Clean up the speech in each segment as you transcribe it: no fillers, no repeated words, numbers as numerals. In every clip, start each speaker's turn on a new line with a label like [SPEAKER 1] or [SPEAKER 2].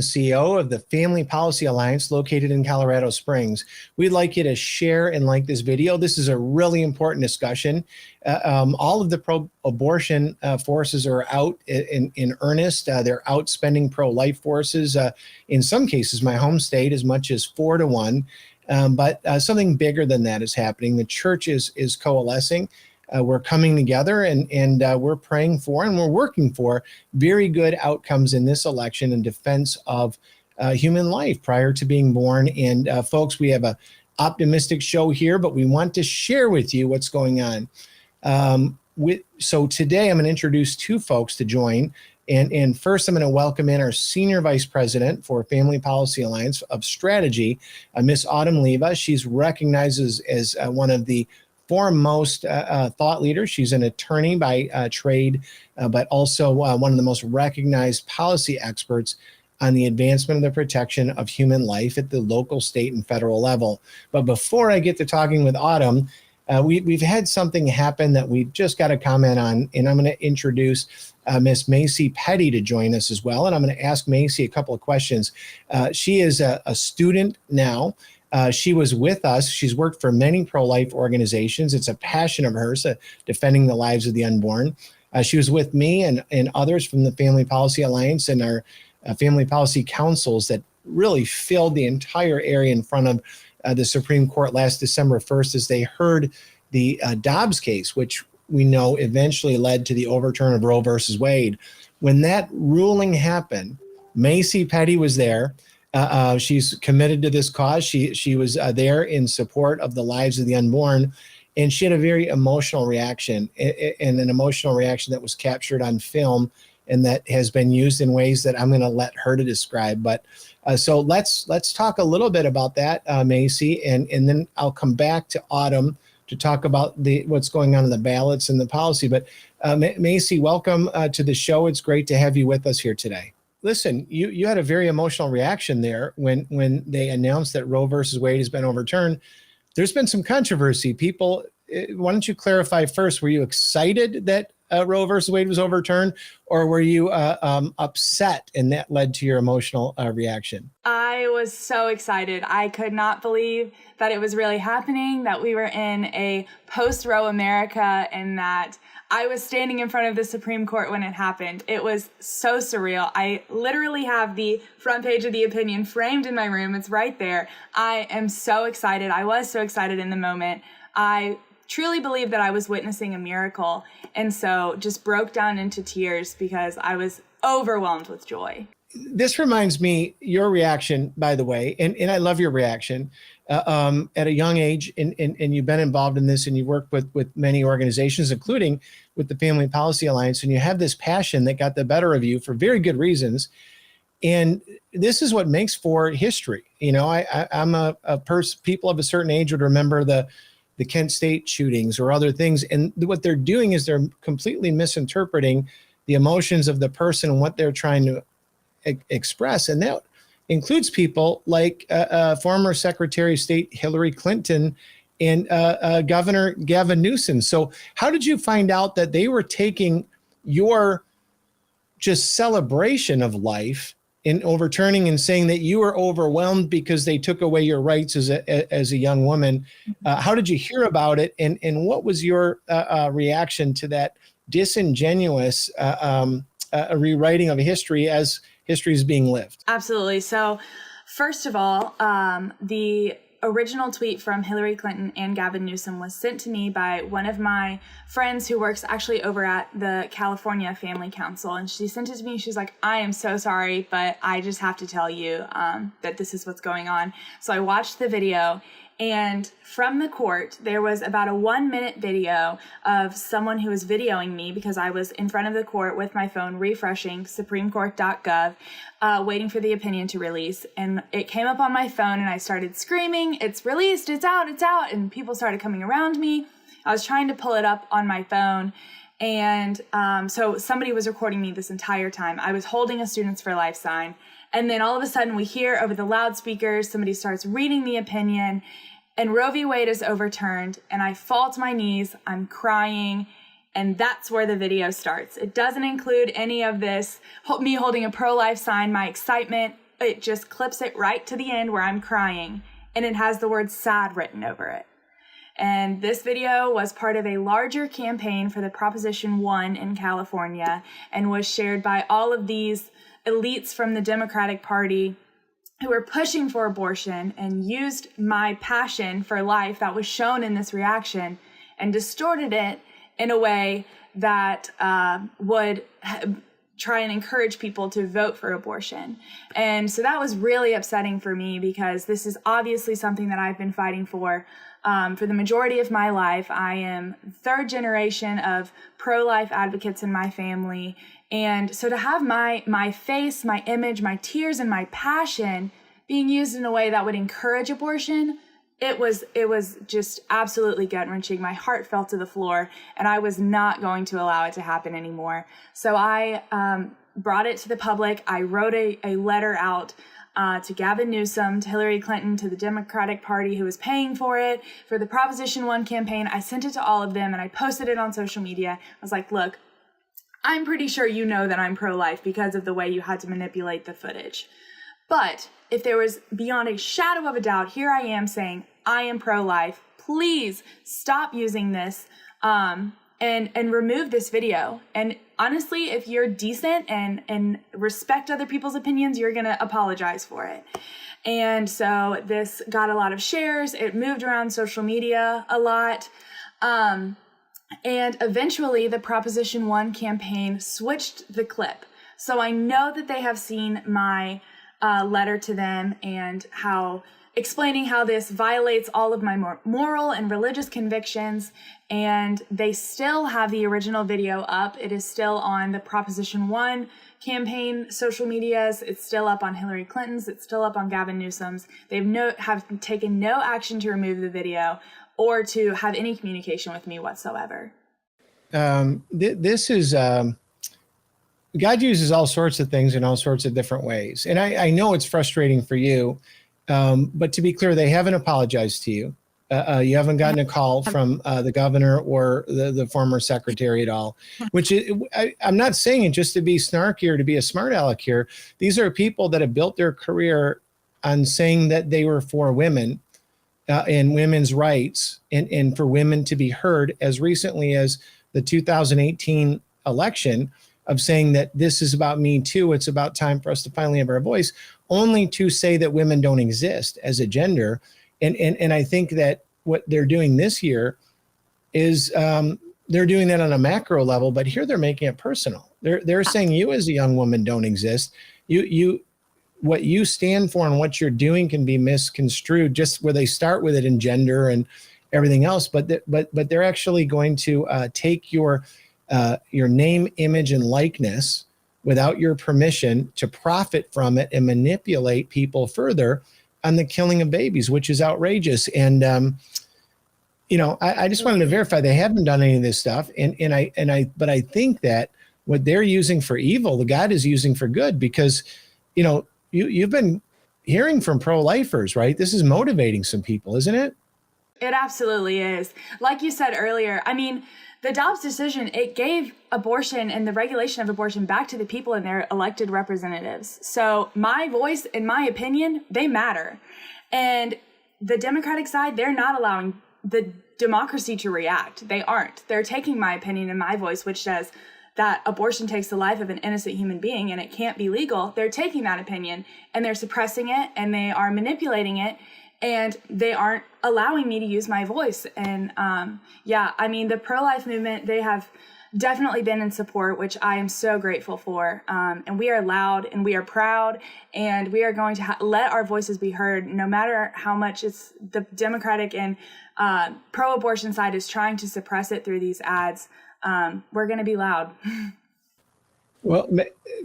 [SPEAKER 1] CEO of the Family Policy Alliance located in Colorado Springs. We'd like you to share and like this video. This is a really important discussion. All of the pro-abortion forces are out in earnest. They're out spending pro-life forces. In some cases, my home state, as much as 4-1. But something bigger than that is happening. The church is coalescing. We're coming together and we're praying for and we're working for very good outcomes in this election in defense of human life prior to being born. And folks, we have an optimistic show here, but we want to share with you what's going on. So today I'm going to introduce two folks to join. And first, I'm going to welcome in our Senior Vice President for Family Policy Alliance of Strategy, Miss Leva. She's recognized as one of the foremost thought leaders. She's an attorney by trade, but also one of the most recognized policy experts on the advancement of the protection of human life at the local, state, and federal level. But before I get to talking with Autumn, we've had something happen that we've just got to comment on, and I'm going to introduce Miss Macy Petty to join us as well. And I'm going to ask Macy a couple of questions. She is a student now. She was with us. She's worked for many pro-life organizations. It's a passion of hers, defending the lives of the unborn. She was with me and others from the Family Policy Alliance and our family policy councils that really filled the entire area in front of the Supreme Court last December 1st as they heard the Dobbs case, which we know eventually led to the overturn of Roe versus Wade. When that ruling happened, Macy Petty was there. She's committed to this cause. She was there in support of the lives of the unborn, and she had a very emotional reaction, and an emotional reaction that was captured on film and that has been used in ways that I'm going to let her to describe. But so let's talk a little bit about that, Macy, and then I'll come back to Autumn to talk about what's going on in the ballots and the policy. But Macy, welcome to the show. It's great to have you with us here today. Listen, you had a very emotional reaction there when they announced that Roe versus Wade has been overturned. There's been some controversy. People, why don't you clarify first? Were you excited that Roe versus Wade was overturned, or were you upset and that led to your emotional reaction?
[SPEAKER 2] I was so excited. I could not believe that it was really happening, that we were in a post-Roe America, and that I was standing in front of the Supreme Court when it happened. It was so surreal. I literally have the front page of the opinion framed in my room. It's right there. I am so excited. I was so excited in the moment. I truly believe that I was witnessing a miracle, and so just broke down into tears because I was overwhelmed with joy.
[SPEAKER 1] This reminds me, your reaction, by the way, and I love your reaction, at a young age, and you've been involved in this, and you work with many organizations, including with the Family Policy Alliance, and you have this passion that got the better of you for very good reasons. And this is what makes for history. You know, I'm a person, people of a certain age would remember the Kent State shootings or other things. And what they're doing is they're completely misinterpreting the emotions of the person and what they're trying to express. And that includes people like former Secretary of State Hillary Clinton and Governor Gavin Newsom. So how did you find out that they were taking your just celebration of life in overturning and saying that you were overwhelmed because they took away your rights as a young woman? How did you hear about it? And what was your reaction to that disingenuous rewriting of history as history is being lived?
[SPEAKER 2] Absolutely. So first of all, the original tweet from Hillary Clinton and Gavin Newsom was sent to me by one of my friends who works actually over at the California Family Council. And she sent it to me. She's like, I am so sorry, but I just have to tell you that this is what's going on. So I watched the video, and from the court, there was about a 1-minute video of someone who was videoing me because I was in front of the court with my phone refreshing supremecourt.gov, waiting for the opinion to release. And it came up on my phone and I started screaming, "It's released, it's out, it's out." And people started coming around me. I was trying to pull it up on my phone. And so somebody was recording me this entire time. I was holding a Students for Life sign. And then all of a sudden we hear over the loudspeakers, somebody starts reading the opinion, and Roe v. Wade is overturned, and I fall to my knees, I'm crying, and that's where the video starts. It doesn't include any of this, me holding a pro-life sign, my excitement. it just clips it right to the end where I'm crying, and it has the word sad written over it. And this video was part of a larger campaign for the Proposition 1 in California and was shared by all of these elites from the Democratic Party who were pushing for abortion, and used my passion for life that was shown in this reaction and distorted it in a way that would try and encourage people to vote for abortion. And so that was really upsetting for me, because this is obviously something that I've been fighting for the majority of my life. I am third generation of pro-life advocates in my family. And so to have my face, my image, my tears, and my passion being used in a way that would encourage abortion, it was just absolutely gut-wrenching. My heart fell to the floor, and I was not going to allow it to happen anymore. So I brought it to the public. I wrote a letter out to Gavin Newsom, to Hillary Clinton, to the Democratic Party who was paying for it, for the Proposition 1 campaign. I sent it to all of them, and I posted it on social media. I was like, look, I'm pretty sure you know that I'm pro-life because of the way you had to manipulate the footage. But if there was beyond a shadow of a doubt, here I am saying I am pro-life. Please stop using this and remove this video. And honestly, if you're decent and respect other people's opinions, you're going to apologize for it. And so this got a lot of shares. It moved around social media a lot. And eventually the Proposition 1 campaign switched the clip. So I know that they have seen my letter to them and explaining how this violates all of my moral and religious convictions, and they still have the original video up. It is still on the Proposition 1 campaign social medias. It's still up on Hillary Clinton's. It's still up on Gavin Newsom's. Have taken no action to remove the video or to have any communication with me whatsoever.
[SPEAKER 1] This is God uses all sorts of things in all sorts of different ways. And I know it's frustrating for you, but to be clear, they haven't apologized to you. You haven't gotten a call from the governor or the former secretary at all, which I'm not saying it just to be snarky or to be a smart aleck here. These are people that have built their career on saying that they were for women and women's rights and for women to be heard, as recently as the 2018 election, of saying that this is about me too. It's about time for us to finally have our voice, only to say that women don't exist as a gender. And I think that what they're doing this year is they're doing that on a macro level, but here they're making it personal. They're saying you as a young woman don't exist. What you stand for and what you're doing can be misconstrued, just where they start with it in gender and everything else. But they're actually going to take your name, image, and likeness without your permission to profit from it and manipulate people further on the killing of babies, which is outrageous. And I just wanted to verify they haven't done any of this stuff. But I think that what they're using for evil, the God is using for good, because you've been hearing from pro-lifers, right? This is motivating some people, isn't it?
[SPEAKER 2] It absolutely is. Like you said earlier, I mean, the Dobbs decision, it gave abortion and the regulation of abortion back to the people and their elected representatives. So my voice and my opinion, they matter. And the Democratic side, they're not allowing the democracy to react. They aren't. They're taking my opinion and my voice, which says that abortion takes the life of an innocent human being and it can't be legal. They're taking that opinion and they're suppressing it and they are manipulating it. And they aren't allowing me to use my voice. And the pro-life movement, they have definitely been in support, which I am so grateful for. And we are loud and we are proud, and we are going to let our voices be heard, no matter how much it's the Democratic and pro-abortion side is trying to suppress it through these ads. We're going to be loud.
[SPEAKER 1] Well,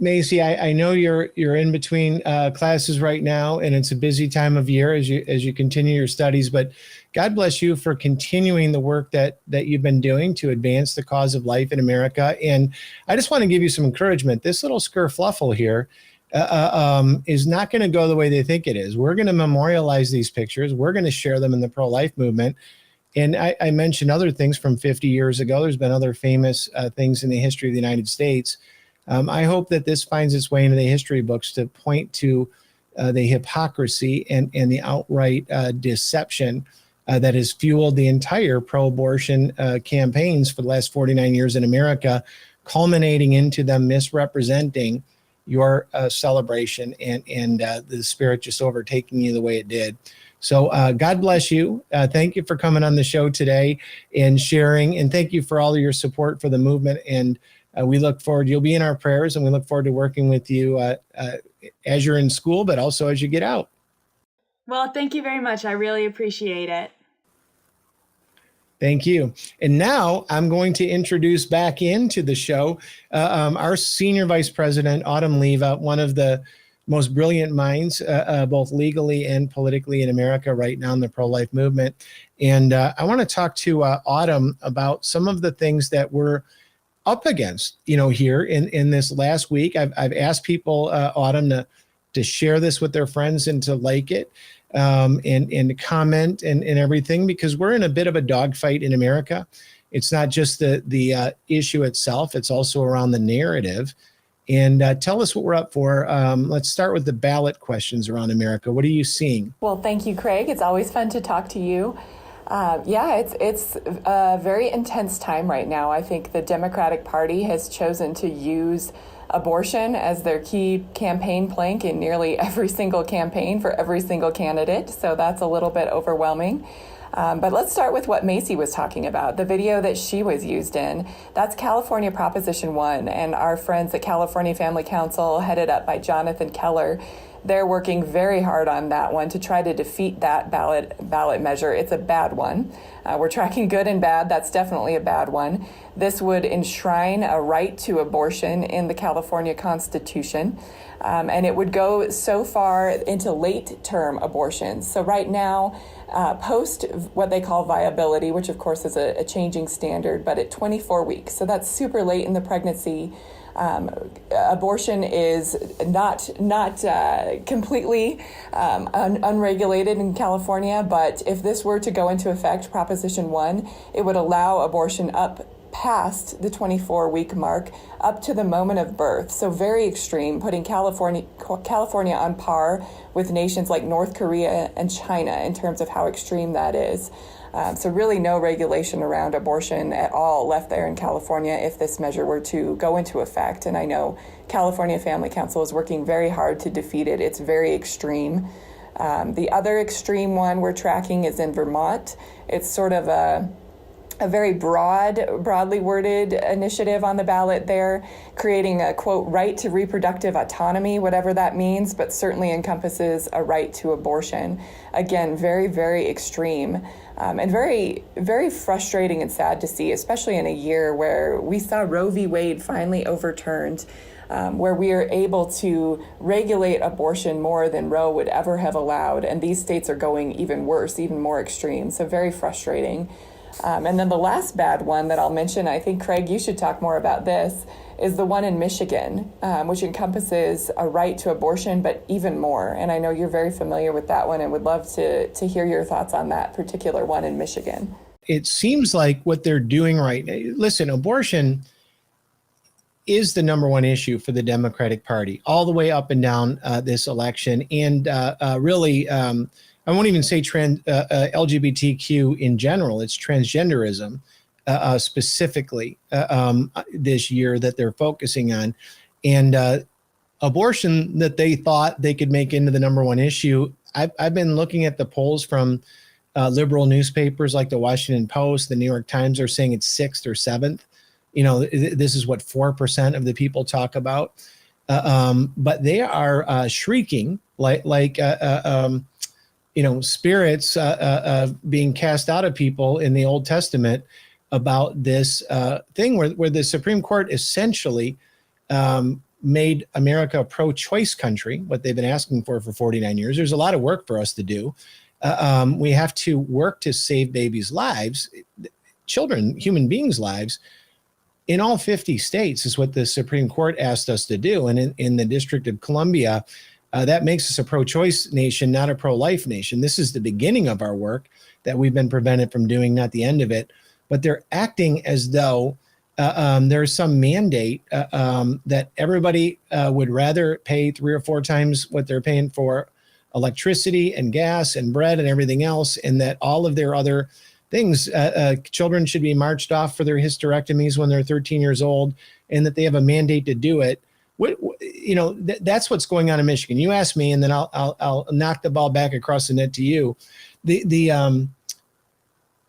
[SPEAKER 1] Macy, I know you're in between classes right now, and it's a busy time of year as you continue your studies. But God bless you for continuing the work that you've been doing to advance the cause of life in America. And I just want to give you some encouragement. This little skerfluffle here is not going to go the way they think it is. We're going to memorialize these pictures. We're going to share them in the pro-life movement. And I mentioned other things from 50 years ago. There's been other famous things in the history of the United States. I hope that this finds its way into the history books to point to the hypocrisy and the outright deception that has fueled the entire pro-abortion campaigns for the last 49 years in America, culminating into them misrepresenting your celebration and the Spirit just overtaking you the way it did. So God bless you. Thank you for coming on the show today and sharing, and thank you for all of your support for the movement. And we look forward, you'll be in our prayers, and we look forward to working with you as you're in school, but also as you get out.
[SPEAKER 2] Well, thank you very much. I really appreciate it.
[SPEAKER 1] Thank you. And now I'm going to introduce back into the show our Senior Vice President, Autumn Leva, one of the most brilliant minds, both legally and politically in America right now in the pro-life movement. And I want to talk to Autumn about some of the things that we're up against, here in this last week. I've asked people, Autumn, to share this with their friends and to like it. And comment and everything, because we're in a bit of a dogfight in America. It's not just the issue itself, it's also around the narrative. And tell us what we're up for. Let's start with the ballot questions around America. What are you seeing?
[SPEAKER 3] Well, thank you, Craig. It's always fun to talk to you. It's a very intense time right now. I think the Democratic Party has chosen to use abortion as their key campaign plank in nearly every single campaign for every single candidate. So that's a little bit overwhelming. But let's start with what Macy was talking about, the video that she was used in. That's California Proposition 1, and our friends at California Family Council, headed up by Jonathan Keller, they're working very hard on that one to try to defeat that ballot measure. It's a bad one. We're tracking good and bad. That's definitely a bad one. This would enshrine a right to abortion in the California Constitution, and it would go so far into late-term abortions. So right now, post what they call viability, which of course is a changing standard, but at 24 weeks. So that's super late in the pregnancy. Abortion is not completely unregulated in California, but if this were to go into effect, Proposition 1, it would allow abortion up past the 24-week mark, up to the moment of birth. So very extreme, putting California on par with nations like North Korea and China in terms of how extreme that is. So really no regulation around abortion at all left there in California if this measure were to go into effect. And I know California Family Council is working very hard to defeat it. It's very extreme. The other extreme one we're tracking is in Vermont. It's sort of a very broadly worded initiative on the ballot there, creating a, quote, right to reproductive autonomy, whatever that means, but certainly encompasses a right to abortion. Again, very, very extreme, and very, very frustrating and sad to see, especially in a year where we saw Roe v. Wade finally overturned, where we are able to regulate abortion more than Roe would ever have allowed. And these states are going even worse, even more extreme. So very frustrating. And then the last bad one that I'll mention, I think, Craig, you should talk more about this, is the one in Michigan, which encompasses a right to abortion, but even more. And I know you're very familiar with that one and would love to hear your thoughts on that particular one in Michigan.
[SPEAKER 1] It seems like what they're doing right now, listen, abortion is the number one issue for the Democratic Party all the way up and down this election. And really, I won't even say LGBTQ in general. It's transgenderism specifically this year that they're focusing on. And abortion that they thought they could make into the number one issue. I've been looking at the polls from liberal newspapers like the Washington Post, the New York Times are saying it's 6th or 7th. This is what 4% of the people talk about. But they are shrieking like spirits being cast out of people in the Old Testament about this thing where the Supreme Court essentially made America a pro-choice country, what they've been asking for 49 years. There's a lot of work for us to do. We have to work to save babies' lives, children, human beings' lives, in all 50 states is what the Supreme Court asked us to do. And in the District of Columbia, that makes us a pro-choice nation, not a pro-life nation. This is the beginning of our work that we've been prevented from doing, not the end of it. But they're acting as though there's some mandate that everybody would rather pay 3 or 4 times what they're paying for electricity and gas and bread and everything else, and that all of their other things, children should be marched off for their hysterectomies when they're 13 years old, and that they have a mandate to do it. That's what's going on in Michigan. You ask me, and then I'll knock the ball back across the net to you.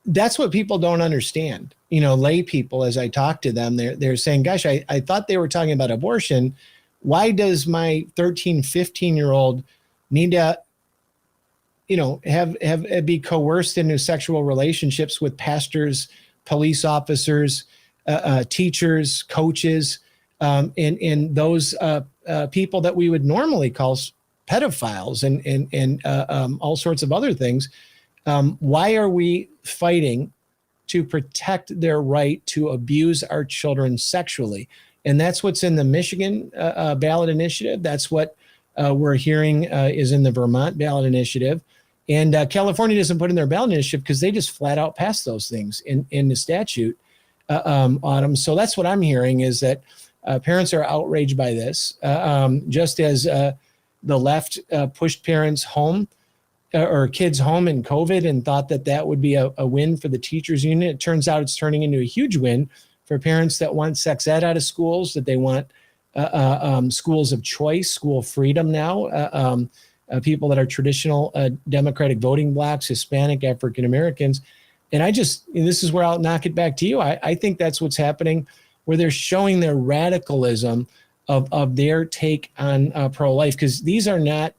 [SPEAKER 1] That's what people don't understand. Lay people, as I talk to them, they're saying, gosh, I thought they were talking about abortion. Why does my 13, 15-year-old need to, have be coerced into sexual relationships with pastors, police officers, teachers, coaches, and those people that we would normally call pedophiles and all sorts of other things? Why are we fighting to protect their right to abuse our children sexually? And that's what's in the Michigan ballot initiative. That's what we're hearing is in the Vermont ballot initiative. And California doesn't put in their ballot initiative because they just flat out pass those things in the statute, Autumn. So that's what I'm hearing, is that parents are outraged by this, just as the left pushed parents home or kids home in COVID and thought that would be a win for the teachers union. It turns out it's turning into a huge win for parents that want sex ed out of schools, that they want schools of choice, school freedom now, people that are traditional Democratic voting blocks, Hispanic, African Americans. And this is where I'll knock it back to you. I think that's what's happening, where they're showing their radicalism of their take on pro-life, because these are not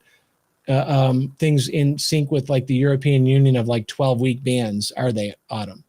[SPEAKER 1] things in sync with like the European Union of like 12-week bans, are they, Autumn?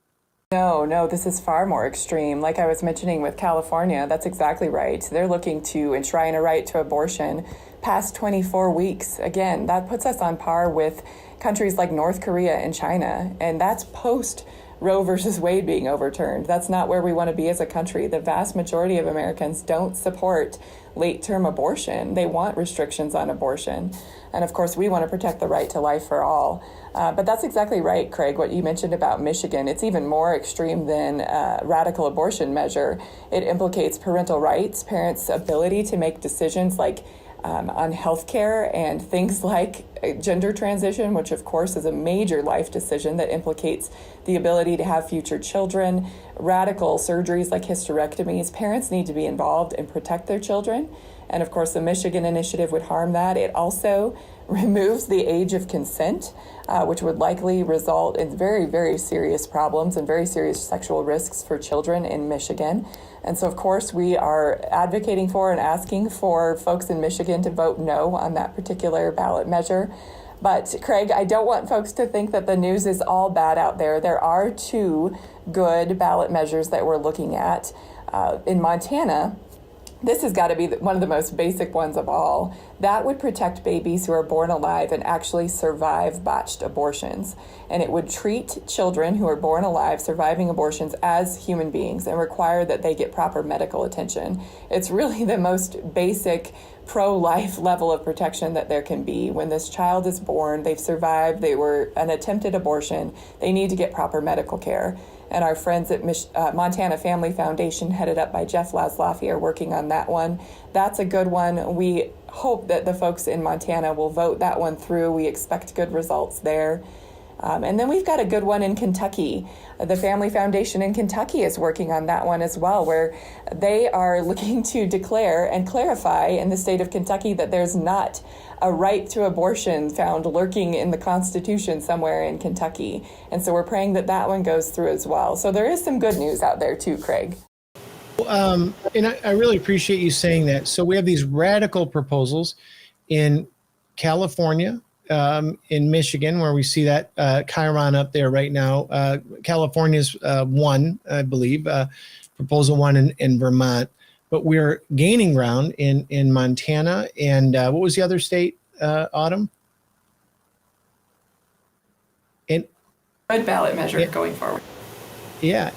[SPEAKER 3] No, this is far more extreme. Like I was mentioning with California, that's exactly right. They're looking to enshrine a right to abortion past 24 weeks. Again, that puts us on par with countries like North Korea and China, and that's post Roe versus Wade being overturned. That's not where we want to be as a country. The vast majority of Americans don't support late-term abortion. They want restrictions on abortion. And of course, we want to protect the right to life for all. But that's exactly right, Craig, what you mentioned about Michigan. It's even more extreme than a radical abortion measure. It implicates parental rights, parents' ability to make decisions like on healthcare and things like gender transition, which of course is a major life decision that implicates the ability to have future children, radical surgeries like hysterectomies. Parents need to be involved and protect their children. And of course, the Michigan initiative would harm that. It also removes the age of consent, which would likely result in very, very serious problems and very serious sexual risks for children in Michigan. And so, of course, we are advocating for and asking for folks in Michigan to vote no on that particular ballot measure. But, Craig, I don't want folks to think that the news is all bad out there. There are 2 good ballot measures that we're looking at. In Montana, this has got to be one of the most basic ones of all. That would protect babies who are born alive and actually survive botched abortions. And it would treat children who are born alive surviving abortions as human beings and require that they get proper medical attention. It's really the most basic pro-life level of protection that there can be. When this child is born, they've survived, they were an attempted abortion, they need to get proper medical care. And our friends at Montana Family Foundation, headed up by Jeff Laszloffy, are working on that one. That's a good one. We hope that the folks in Montana will vote that one through. We expect good results there. And then we've got a good one in Kentucky. The Family Foundation in Kentucky is working on that one as well, where they are looking to declare and clarify in the state of Kentucky that there's not a right to abortion found lurking in the Constitution somewhere in Kentucky. And so we're praying that that one goes through as well. So there is some good news out there too, Craig.
[SPEAKER 1] And I really appreciate you saying that. So we have these radical proposals in California, in Michigan, where we see that Chiron up there right now. California's one, I believe, proposal one in Vermont. But we're gaining ground in Montana. And what was the other state, Autumn? And
[SPEAKER 3] Red ballot measure going forward.
[SPEAKER 1] Yeah.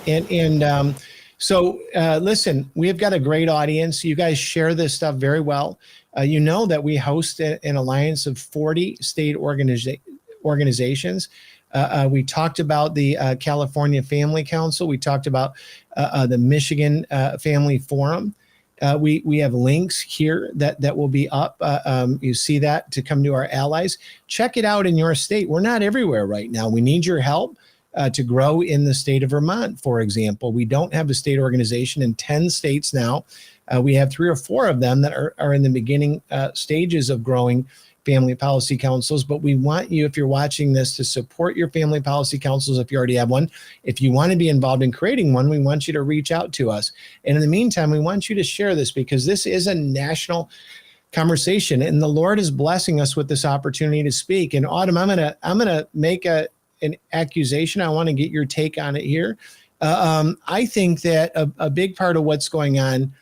[SPEAKER 1] So listen, we've got a great audience. You guys share this stuff very well. You know that we host an alliance of 40 state organizations. We talked about the California Family Council. We talked about the Michigan Family Forum. We have links here that will be up. You see that to come to our allies. Check it out in your state. We're not everywhere right now. We need your help to grow in the state of Vermont, for example. We don't have a state organization in 10 states now. We have 3 or 4 of them that are in the beginning stages of growing family policy councils, but we want you, if you're watching this, to support your family policy councils if you already have one. If you want to be involved in creating one, we want you to reach out to us. And in the meantime, we want you to share this because this is a national conversation and the Lord is blessing us with this opportunity to speak. And Autumn, I'm gonna make an accusation. I want to get your take on it here. I think that a big part of what's going on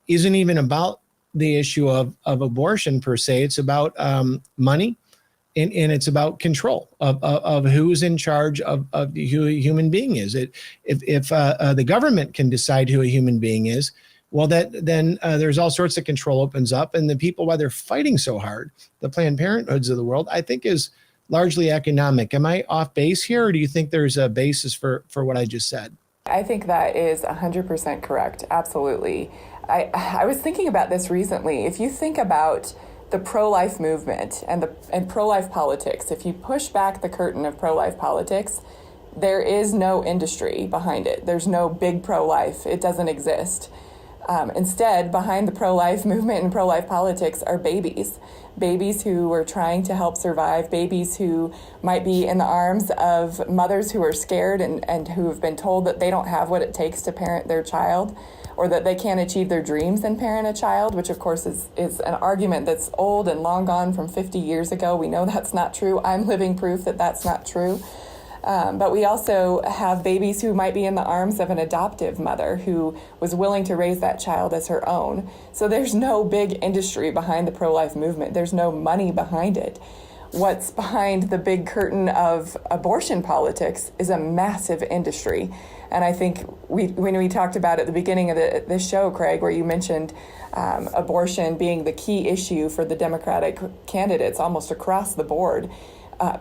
[SPEAKER 1] isn't even about the issue of abortion per se. It's about money, and it's about control of who's in charge of who a human being is. If the government can decide who a human being is, well, then there's all sorts of control opens up, and the people why they're fighting so hard, the Planned Parenthoods of the world, I think is largely economic. Am I off base here, or do you think there's a basis for what I just said?
[SPEAKER 3] I think that is 100% correct. Absolutely. I was thinking about this recently. If you think about the pro-life movement and pro-life politics, if you push back the curtain of pro-life politics, there is no industry behind it. There's no big pro-life. It doesn't exist. Instead, behind the pro-life movement and pro-life politics are babies who are trying to help survive, babies who might be in the arms of mothers who are scared and who have been told that they don't have what it takes to parent their child, or that they can't achieve their dreams and parent a child, which of course is an argument that's old and long gone from 50 years ago. We know that's not true. I'm living proof that that's not true. But we also have babies who might be in the arms of an adoptive mother who was willing to raise that child as her own. So there's no big industry behind the pro-life movement. There's no money behind it. What's behind the big curtain of abortion politics is a massive industry. And I think when we talked about at the beginning of this show, Craig, where you mentioned abortion being the key issue for the Democratic candidates almost across the board,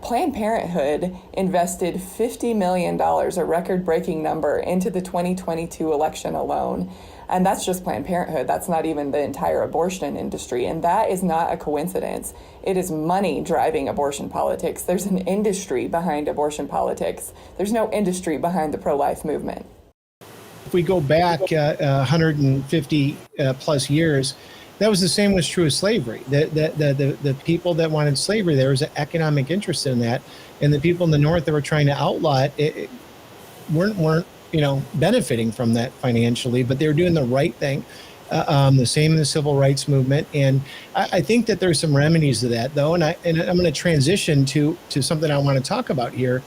[SPEAKER 3] Planned Parenthood invested $50 million, a record-breaking number, into the 2022 election alone. And that's just Planned Parenthood. That's not even the entire abortion industry. And that is not a coincidence. It is money driving abortion politics. There's an industry behind abortion politics. There's no industry behind the pro-life movement.
[SPEAKER 1] If we go back 150 plus years, that was the same was true of slavery. The people that wanted slavery, there was an economic interest in that, and the people in the North that were trying to outlaw it weren't benefiting from that financially, but they were doing the right thing. The same in the civil rights movement, and I think that there's some remedies to that, though. And I'm going to transition to something I want to talk about here.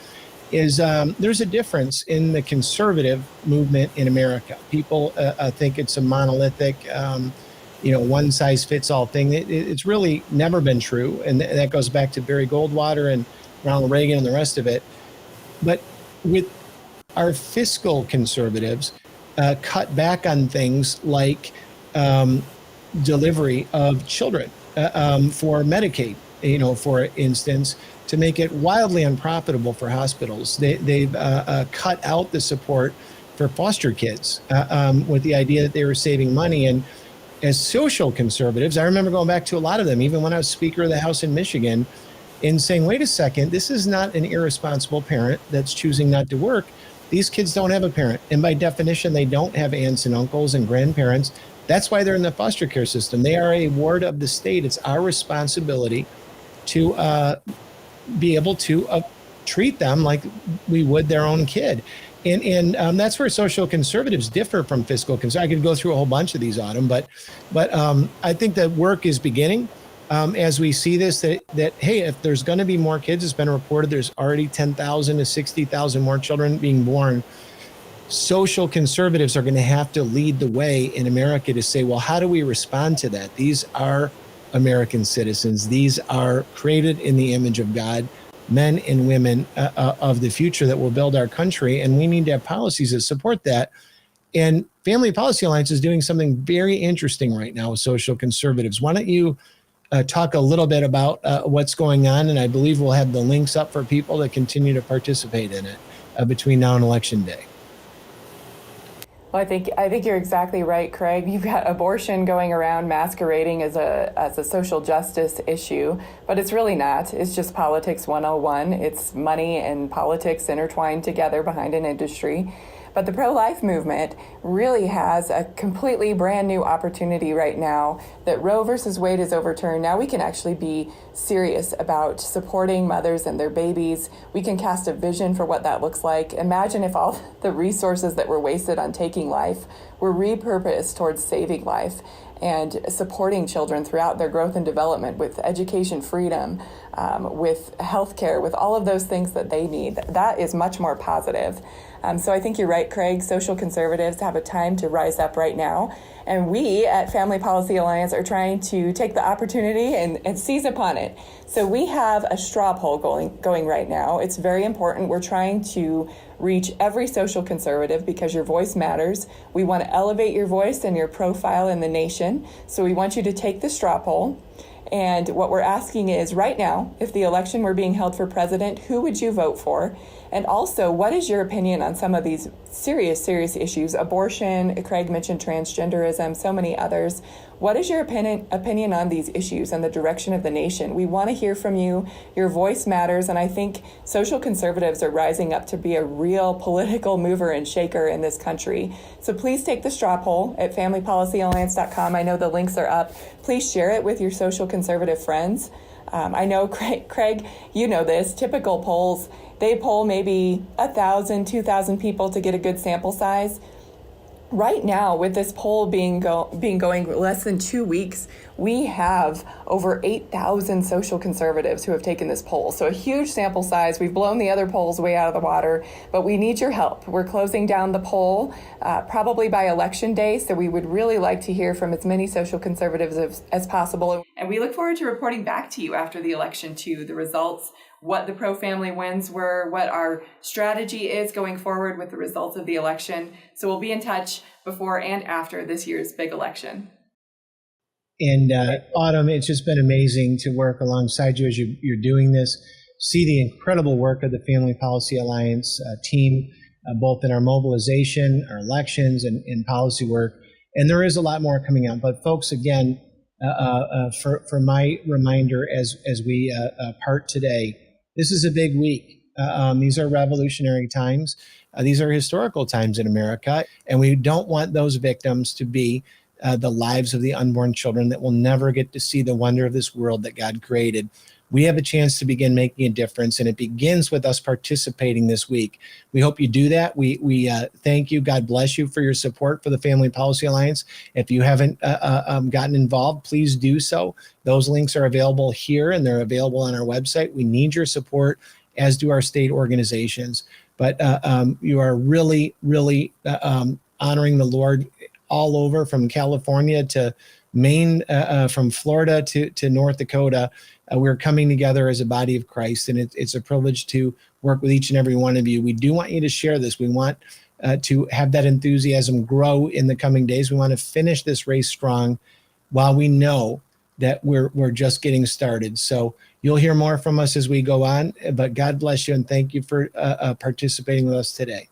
[SPEAKER 1] Is there's a difference in the conservative movement in America. People think it's a monolithic. One size fits all thing. It's really never been true. And that goes back to Barry Goldwater and Ronald Reagan and the rest of it. But with our fiscal conservatives, cut back on things like delivery of children for Medicaid, for instance, to make it wildly unprofitable for hospitals. They've cut out the support for foster kids with the idea that they were saving money. And as social conservatives, I remember going back to a lot of them, even when I was Speaker of the House in Michigan, and saying, wait a second, this is not an irresponsible parent that's choosing not to work. These kids don't have a parent. And by definition, they don't have aunts and uncles and grandparents. That's why they're in the foster care system. They are a ward of the state. It's our responsibility to be able to treat them like we would their own kid. And that's where social conservatives differ from fiscal conservatives. I could go through a whole bunch of these, Autumn, but I think that work is beginning as we see this, that hey, if there's going to be more kids, it's been reported there's already 10,000 to 60,000 more children being born. Social conservatives are going to have to lead the way in America to say, well, how do we respond to that? These are American citizens. These are created in the image of God, men and women of the future that will build our country. And we need to have policies that support that. And Family Policy Alliance is doing something very interesting right now with social conservatives. Why don't you talk a little bit about what's going on, and I believe we'll have the links up for people to continue to participate in it between now and Election Day.
[SPEAKER 3] Well, I think you're exactly right, Craig. You've got abortion going around masquerading as a social justice issue, but it's really not. It's just politics 101. It's money and politics intertwined together behind an industry. But the pro-life movement really has a completely brand new opportunity right now that Roe versus Wade is overturned. Now we can actually be serious about supporting mothers and their babies. We can cast a vision for what that looks like. Imagine if all the resources that were wasted on taking life were repurposed towards saving life and supporting children throughout their growth and development with education freedom, with healthcare, with all of those things that they need. That is much more positive. So I think you're right, Craig. Social conservatives have a time to rise up right now. And we at Family Policy Alliance are trying to take the opportunity and seize upon it. So we have a straw poll going right now. It's very important. We're trying to reach every social conservative because your voice matters. We want to elevate your voice and your profile in the nation. So we want you to take the straw poll. And what we're asking is, right now, if the election were being held for president, who would you vote for? And also, what is your opinion on some of these serious issues? Abortion, Craig mentioned transgenderism, so many others. What is your opinion on these issues and the direction of the nation? We want to hear from you. Your voice matters, and I think social conservatives are rising up to be a real political mover and shaker in this country. So please take the straw poll at familypolicyalliance.com. I know the links are up. Please share it with your social conservative friends. I know, Craig, you know this, typical polls, they poll maybe 1,000, 2,000 people to get a good sample size. Right now, with this poll being going less than 2 weeks, we have over 8,000 social conservatives who have taken this poll. So a huge sample size. We've blown the other polls way out of the water, but we need your help. We're closing down the poll probably by Election Day, so we would really like to hear from as many social conservatives as possible. And we look forward to reporting back to you after the election, too, the results, what the pro-family wins were, what our strategy is going forward with the results of the election. So we'll be in touch before and after this year's big election.
[SPEAKER 1] And Autumn, it's just been amazing to work alongside you as you're doing this, see the incredible work of the Family Policy Alliance team, both in our mobilization, our elections, and policy work. And there is a lot more coming out. But folks, again, for my reminder as we part today, this is a big week. These are revolutionary times. These are historical times in America, and we don't want those victims to be the lives of the unborn children that will never get to see the wonder of this world that God created. We have a chance to begin making a difference, and it begins with us participating this week. We hope you do that. We thank you. God bless you for your support for the Family Policy Alliance. If you haven't gotten involved, please do so. Those links are available here, and they're available on our website. We need your support, as do our state organizations. But you are really, really honoring the Lord all over, from California to Maine, from Florida to North Dakota. We're coming together as a body of Christ, and it's a privilege to work with each and every one of you. We do want you to share this. We want to have that enthusiasm grow in the coming days. We want to finish this race strong while we know that we're just getting started. So you'll hear more from us as we go on, but God bless you, and thank you for participating with us today.